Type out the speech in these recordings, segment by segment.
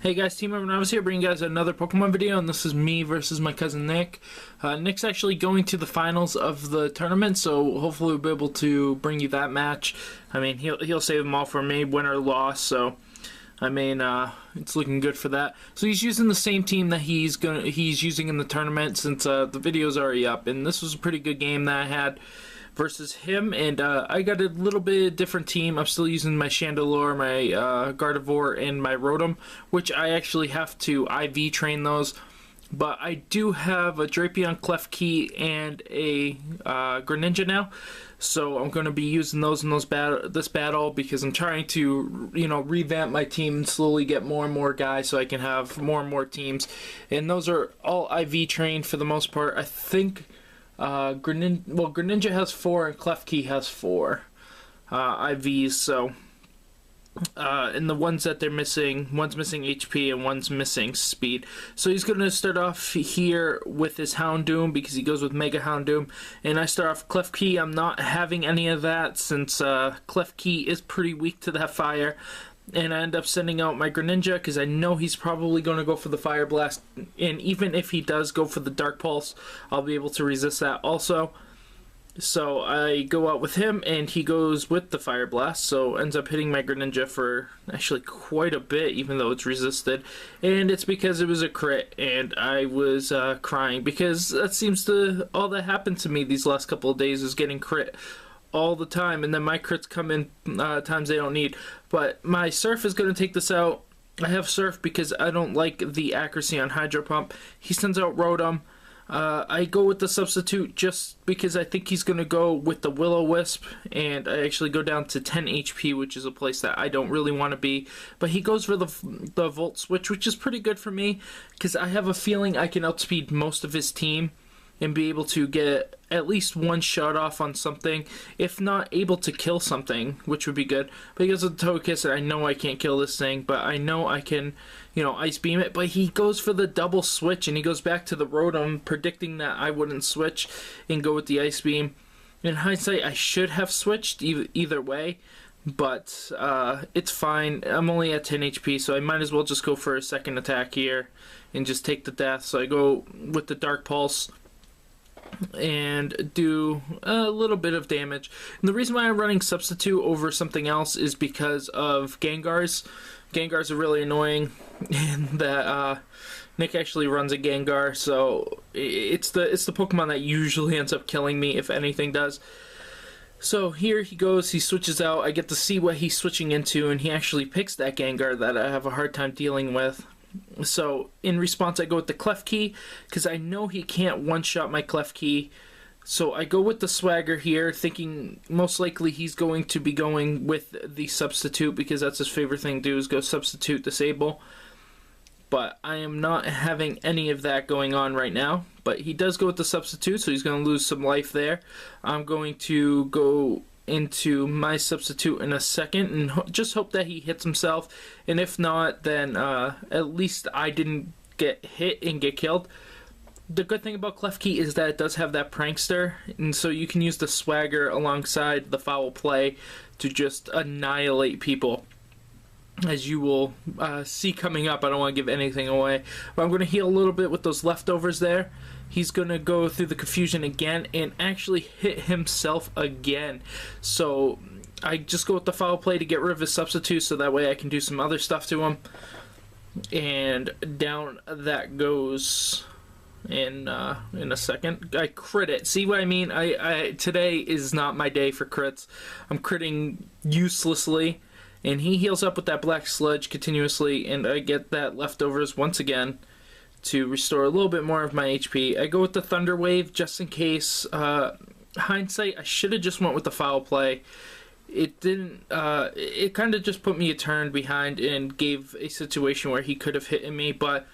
Hey guys, Team Urban Novice here, bringing you guys another Pokemon video, and this is me versus my cousin Nick. Nick's actually going to the finals of the tournament, so hopefully we'll be able to bring you that match. I mean, he'll save them all for me, win or loss. So, I mean, it's looking good for that. So he's using the same team that he's using in the tournament since the video's already up, and this was a pretty good game that I had versus him, and I got a little bit different team. I'm still using my Chandelure, my Gardevoir, and my Rotom, which I actually have to IV train those. But I do have a Drapion, Klefki, and a Greninja now, so I'm going to be using those in this battle because I'm trying to, revamp my team and slowly get more and more guys so I can have more and more teams. And those are all IV trained for the most part. I think Greninja has 4 and Klefki has 4 IVs, so and the ones that they're missing, one's missing HP and one's missing speed. So he's going to start off here with his Houndoom because he goes with Mega Houndoom, and I start off Klefki. I'm not having any of that since Klefki is pretty weak to that fire. And I end up sending out my Greninja because I know he's probably going to go for the Fire Blast. And even if he does go for the Dark Pulse, I'll be able to resist that also. So I go out with him, and he goes with the Fire Blast. So ends up hitting my Greninja for actually quite a bit, even though it's resisted. And it's because it was a crit, and I was crying. Because that seems to all that happened to me these last couple of days is getting crit all the time, and then my crits come in times they don't need. But my Surf is going to take this out. I have Surf because I don't like the accuracy on Hydro Pump. He sends out Rotom. I go with the substitute just because I think he's going to go with the Will-O-Wisp, and I actually go down to 10 HP, which is a place that I don't really want to be. But he goes for the Volt Switch, which is pretty good for me because I have a feeling I can outspeed most of his team and be able to get at least one shot off on something, if not able to kill something, which would be good. Because of the Togekiss, I know I can't kill this thing, but I know I can, Ice Beam it. But he goes for the double switch, and he goes back to the Rotom, predicting that I wouldn't switch and go with the Ice Beam. In hindsight, I should have switched either way, but it's fine. I'm only at 10 HP, so I might as well just go for a second attack here and just take the death. So I go with the Dark Pulse and do a little bit of damage. And the reason why I'm running Substitute over something else is because of Gengars. Gengars are really annoying, and that Nick actually runs a Gengar, so it's the Pokemon that usually ends up killing me if anything does. So here he goes, he switches out, I get to see what he's switching into, and he actually picks that Gengar that I have a hard time dealing with. So in response, I go with the Klefki because I know he can't one-shot my Klefki. So I go with the Swagger here, thinking most likely he's going to be going with the substitute because that's his favorite thing to do, is go substitute, disable. But I am not having any of that going on right now. But he does go with the substitute, so he's going to lose some life there. I'm going to go into my substitute in a second and just hope that he hits himself, and if not, then at least I didn't get hit and get killed. The good thing about Klefki is that it does have that Prankster, and so you can use the Swagger alongside the Foul Play to just annihilate people, as you will see coming up. I don't want to give anything away, but I'm going to heal a little bit with those leftovers there. He's going to go through the confusion again and actually hit himself again. So I just go with the Foul Play to get rid of his substitute so that way I can do some other stuff to him. And down that goes in a second. I crit it. See what I mean? Today is not my day for crits. I'm critting uselessly. And he heals up with that Black Sludge continuously, and I get that leftovers once again to restore a little bit more of my HP. I go with the Thunder Wave just in case. Hindsight, I should have just went with the Foul Play. It didn't. It kind of just put me a turn behind and gave a situation where he could have hit me, but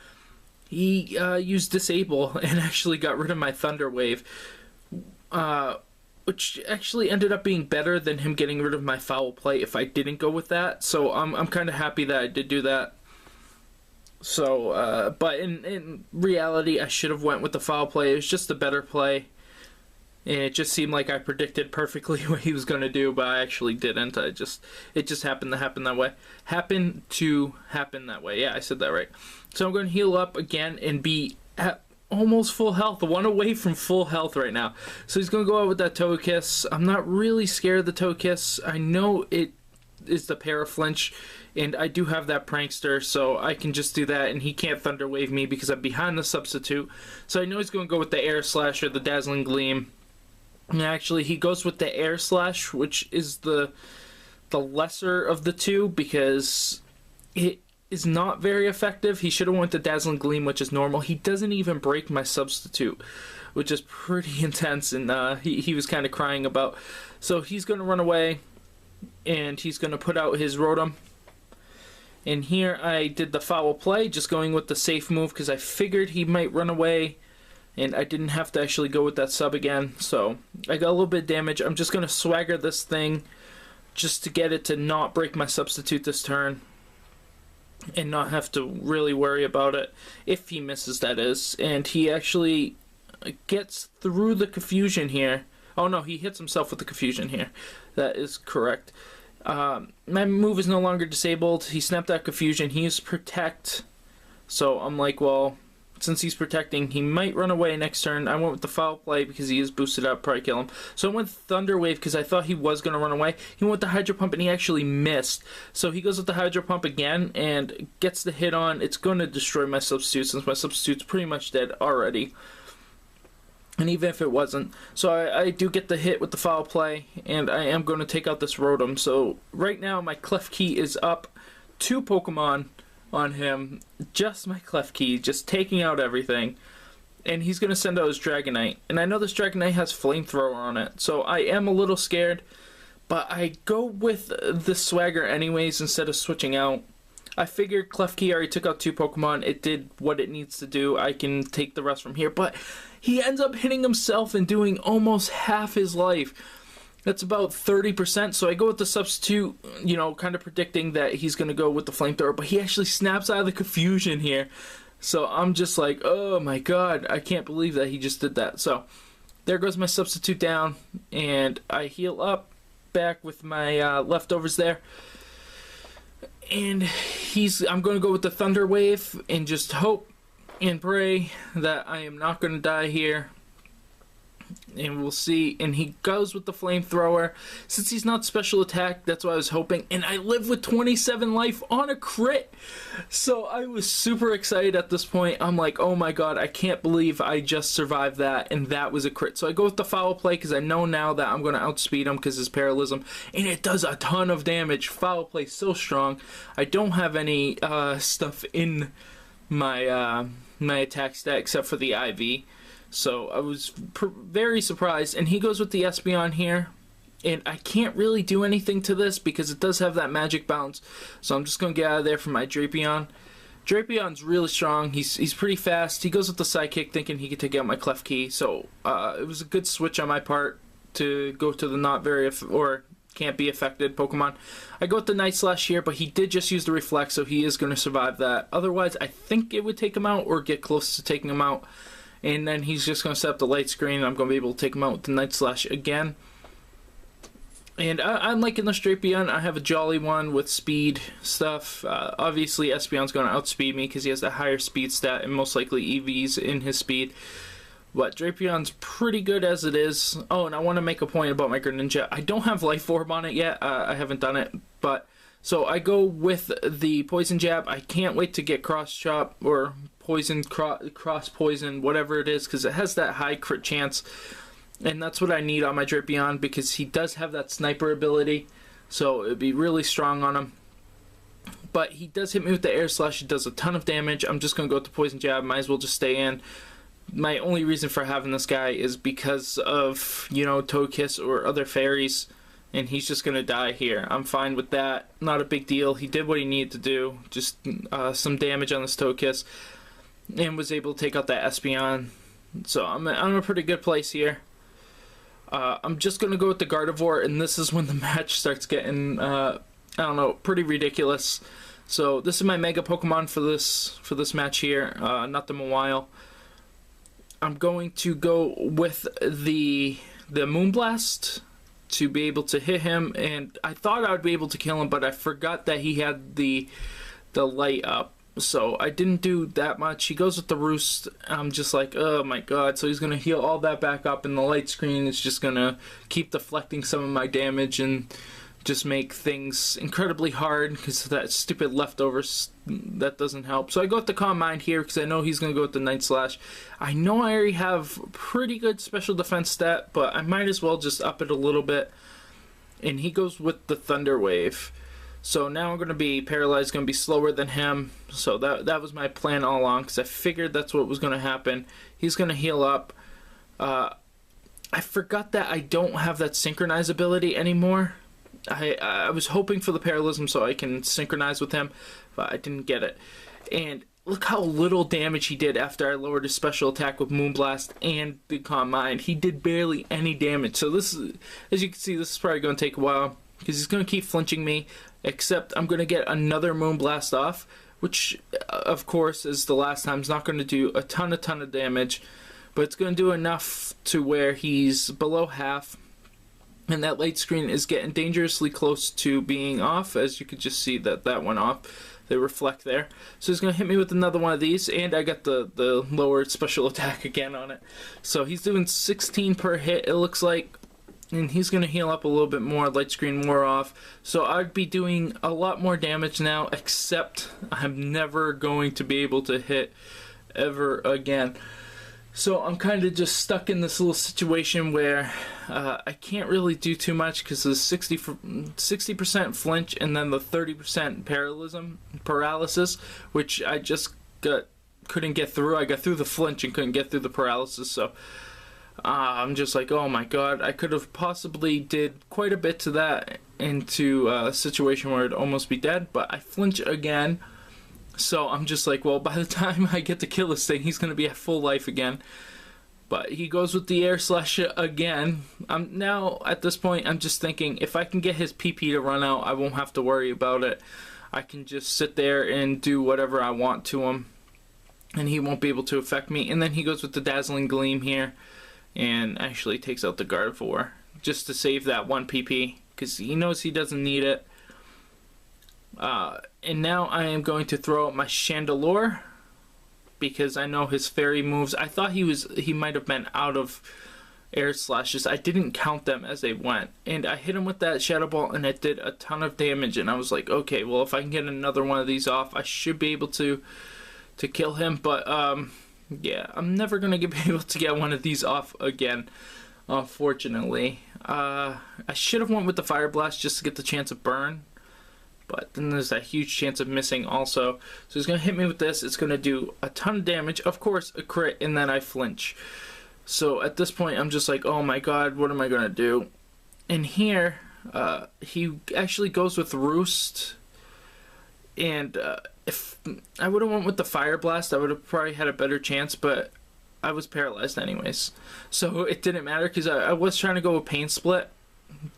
he used Disable and actually got rid of my Thunder Wave, which actually ended up being better than him getting rid of my Foul Play if I didn't go with that. So I'm kind of happy that I did do that. So, but in reality, I should have went with the Foul Play. It was just a better play. And it just seemed like I predicted perfectly what he was going to do, but I actually didn't. It just happened to happen that way. Happened to happen that way. Yeah, I said that right. So I'm going to heal up again and be at almost full health. One away from full health right now. So he's going to go out with that Toe Kiss. I'm not really scared of the Toe Kiss. I know it is the Paraflinch, and I do have that Prankster, so I can just do that, and he can't Thunder Wave me because I'm behind the substitute. So I know he's going to go with the Air Slash or the Dazzling Gleam. And actually, he goes with the Air Slash, which is the lesser of the two, because it is not very effective. He should have went the Dazzling Gleam, which is normal. He doesn't even break my substitute, which is pretty intense, and he was kind of crying about. So he's going to run away, and he's going to put out his Rotom. And here I did the foul play, just going with the safe move, because I figured he might run away, and I didn't have to actually go with that sub again. So I got a little bit of damage. I'm just going to swagger this thing just to get it to not break my substitute this turn and not have to really worry about it if he misses, that is. And he actually gets through the confusion here. Oh no, he hits himself with the confusion here. That is correct. My move is no longer disabled. He snapped that confusion. He used Protect. So I'm like, well, since he's protecting, he might run away next turn. I went with the foul play because he is boosted up, probably kill him. So I went Thunder Wave because I thought he was going to run away. He went with the Hydro Pump and he actually missed. So he goes with the Hydro Pump again and gets the hit on. It's going to destroy my substitute since my substitute's pretty much dead already. And even if it wasn't. So I do get the hit with the foul play, and I am going to take out this Rotom. So right now my Klefki is up 2 Pokemon on him. Just my Klefki, just taking out everything. And he's going to send out his Dragonite. And I know this Dragonite has Flamethrower on it, so I am a little scared. But I go with the Swagger anyways instead of switching out. I figured Klefki already took out 2 Pokemon. It did what it needs to do. I can take the rest from here. But he ends up hitting himself and doing almost half his life. That's about 30%. So I go with the substitute, you know, kind of predicting that he's going to go with the Flamethrower. But he actually snaps out of the confusion here. So I'm just like, oh my god, I can't believe that he just did that. So there goes my substitute down. And I heal up back with my leftovers there. And I'm going to go with the Thunder Wave and just hope and pray that I am not going to die here. And we'll see. And he goes with the Flamethrower. Since he's not special attack, that's what I was hoping. And I live with 27 life on a crit. So I was super excited at this point. I'm like, oh my god, I can't believe I just survived that. And that was a crit. So I go with the foul play because I know now that I'm going to outspeed him because his parallelism. And it does a ton of damage. Foul play so strong. I don't have any stuff in my, my attack stat except for the IV. So I was very surprised, and he goes with the Espeon here, and I can't really do anything to this because it does have that magic bounce, so I'm just going to get out of there for my Drapion. Drapeon's really strong, he's pretty fast. He goes with the Psychic thinking he could take out my Klefki, so it was a good switch on my part to go to the not very, or can't be affected Pokemon. I go with the Night Slash here, but he did just use the Reflect, so he is going to survive that. Otherwise, I think it would take him out or get close to taking him out. And then he's just going to set up the light screen, and I'm going to be able to take him out with the Night Slash again. And I'm liking this Drapion. I have a Jolly one with speed stuff. Obviously, Espeon's going to outspeed me because he has the higher speed stat and most likely EVs in his speed. But Drapion's pretty good as it is. Oh, and I want to make a point about my Greninja. I don't have Life Orb on it yet. I haven't done it. But so I go with the Poison Jab. I can't wait to get Cross Chop or Poison, Cross Poison, whatever it is, because it has that high crit chance. And that's what I need on my Drapion because he does have that sniper ability. So it would be really strong on him. But he does hit me with the Air Slash. It does a ton of damage. I'm just going to go with the Poison Jab. Might as well just stay in. My only reason for having this guy is because of, you know, Togekiss or other fairies. And he's just going to die here. I'm fine with that. Not a big deal. He did what he needed to do. Just some damage on this Togekiss. And was able to take out that Espeon. So I'm in a pretty good place here. I'm just going to go with the Gardevoir. And this is when the match starts getting, I don't know, pretty ridiculous. So this is my Mega Pokemon for this match here. Not the Mawile. I'm going to go with the the Moonblast to be able to hit him, and I thought I would be able to kill him, but I forgot that he had the light up, so I didn't do that much. He goes with the Roost. I'm just like, oh my god. So he's gonna heal all that back up, and the light screen is just gonna keep deflecting some of my damage and just make things incredibly hard because that stupid leftovers that doesn't help. So I go with the Calm Mind here because I know he's going to go with the Night Slash. I know I already have pretty good special defense stat, but I might as well just up it a little bit. And he goes with the Thunder Wave. So now I'm going to be paralyzed, going to be slower than him. So that was my plan all along because I figured that's what was going to happen. He's going to heal up. I forgot that I don't have that Synchronize ability anymore. I was hoping for the Paralysm so I can synchronize with him, but I didn't get it. And look how little damage he did after I lowered his special attack with Moonblast and the Calm Mind. He did barely any damage. So this is, as you can see, this is probably going to take a while because he's going to keep flinching me, except I'm going to get another Moonblast off, which, of course, is the last time. It's not going to do a ton of damage, but it's going to do enough to where he's below half. And that light screen is getting dangerously close to being off. As you can just see that went off. They reflect there. So he's going to hit me with another one of these. And I got the lowered special attack again on it. So he's doing 16 per hit, it looks like. And he's going to heal up a little bit more. Light screen more off. So I'd be doing a lot more damage now. Except I'm never going to be able to hit ever again. So I'm kind of just stuck in this little situation where I can't really do too much because the 60% flinch and then the 30% paralysis, which I just couldn't get through. I got through the flinch and couldn't get through the paralysis. So I'm just like, oh my god, I could have possibly did quite a bit to that into a situation where I'd almost be dead, but I flinch again. So I'm just like, well, by the time I get to kill this thing, he's going to be at full life again. But he goes with the Air Slash again. Now, at this point, I'm just thinking, if I can get his PP to run out, I won't have to worry about it. I can just sit there and do whatever I want to him. And he won't be able to affect me. And then he goes with the Dazzling Gleam here. And actually takes out the Gardevoir. Just to save that 1 PP. Because he knows he doesn't need it. And now I am going to throw out my Chandelure because I know his fairy moves. I thought he might have been out of Air Slashes. I didn't count them as they went, and I hit him with that Shadow Ball, and it did a ton of damage. And I was like, okay, well, if I can get another one of these off, I should be able to kill him. But yeah, I'm never gonna be able to get one of these off again, unfortunately. I should have went with the Fire Blast just to get the chance of burn. But then there's that huge chance of missing also. So he's going to hit me with this. It's going to do a ton of damage. Of course, a crit, and then I flinch. So at this point, I'm just like, oh my god, what am I going to do? And here, he actually goes with Roost. And if I would have went with the Fire Blast, I would have probably had a better chance. But I was paralyzed anyways. So it didn't matter because I was trying to go with Pain Split.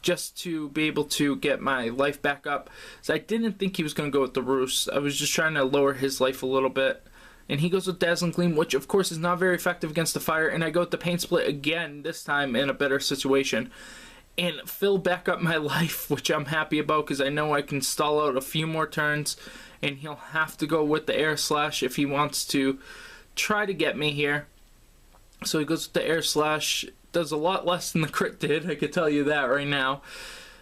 Just to be able to get my life back up. So I didn't think he was going to go with the Roost. I was just trying to lower his life a little bit. And he goes with Dazzling Gleam, which of course is not very effective against the fire. And I go with the Pain Split again, this time in a better situation. And fill back up my life, which I'm happy about because I know I can stall out a few more turns. And he'll have to go with the Air Slash if he wants to try to get me here. So he goes with the Air Slash. Does a lot less than the crit did, I can tell you that right now.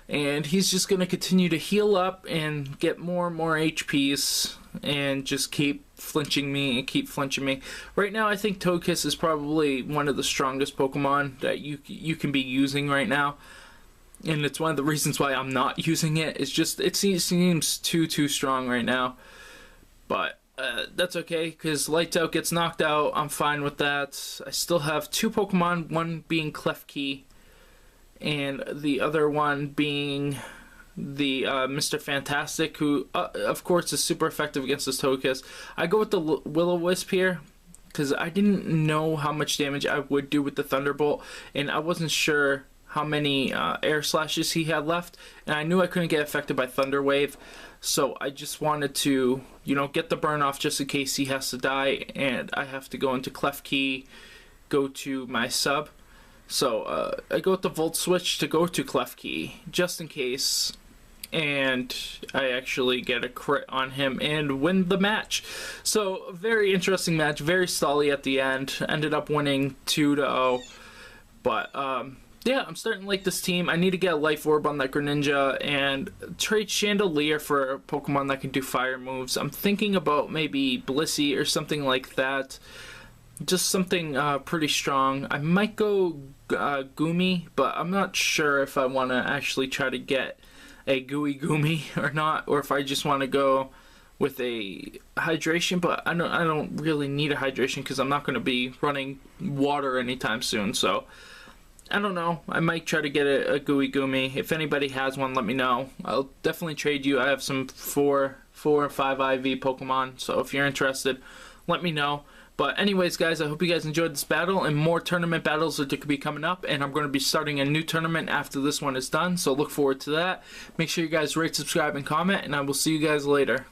And he's just going to continue to heal up and get more and more HPs and just keep flinching me and keep flinching me. Right now, I think Togekiss is probably one of the strongest Pokemon that you can be using right now. And it's one of the reasons why I'm not using it. It's just, it seems too strong right now. But that's okay, because Lights Out gets knocked out. I'm fine with that. I still have 2 Pokemon, one being Klefki, and the other one being the Mr. Fantastic, who, of course, is super effective against this Togekiss. I go with the Will-O-Wisp here, because I didn't know how much damage I would do with the Thunderbolt, and I wasn't sure how many Air Slashes he had left, and I knew I couldn't get affected by Thunder Wave. So I just wanted to, get the burn off just in case he has to die, and I have to go into Klefki, go to my sub, So I go with the Volt Switch to go to Klefki, just in case, and I actually get a crit on him and win the match. So, very interesting match, very stally at the end. Ended up winning 2-0. But, yeah, I'm starting to like this team. I need to get a Life Orb on that Greninja and trade Chandelier for a Pokemon that can do fire moves. I'm thinking about maybe Blissey or something like that. Just something pretty strong. I might go Goomy, but I'm not sure if I want to actually try to get a Gooey Goomy or not, or if I just want to go with a hydration. But I don't really need a hydration because I'm not going to be running water anytime soon. So I don't know. I might try to get a Gooey Goomy. If anybody has one, let me know. I'll definitely trade you. I have some 4 or 5 IV Pokemon, so if you're interested, let me know. But anyways, guys, I hope you guys enjoyed this battle, and more tournament battles are to be coming up, and I'm going to be starting a new tournament after this one is done, so look forward to that. Make sure you guys rate, subscribe, and comment, and I will see you guys later.